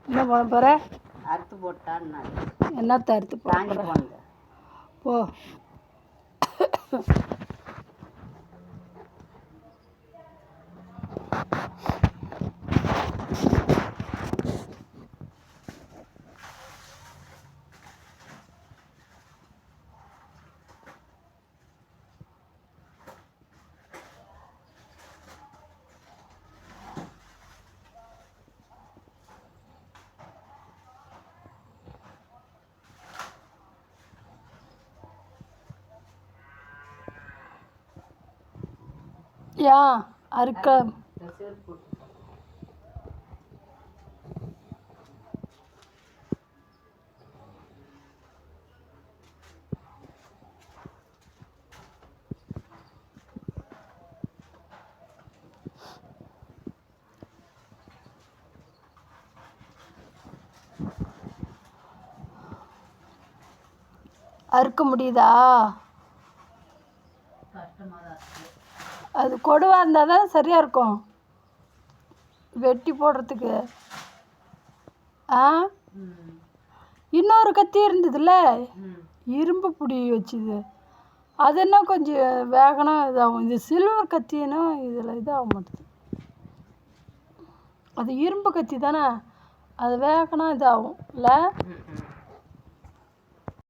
என்ன பண்ண போகிற? அறுத்து போட்டான்னு என்னத்தை அறுத்து காஞ்சி போனது போ. ஏன் அறுக்க அறுக்க முடியுதா? அது கொடுவாக இருந்தால் தான் சரியாக இருக்கும் வெட்டி போடுறதுக்கு. இன்னொரு கத்தி இருந்ததுல்ல, இரும்பு பிடி வச்சுது, அது என்ன கொஞ்சம் வேகனா இதாகும். இது சில்வர் கத்தினா இதில் இதாக மாட்டுது. அது இரும்பு கத்தி தானே, அது வேகனா இதாகும் இல்லை?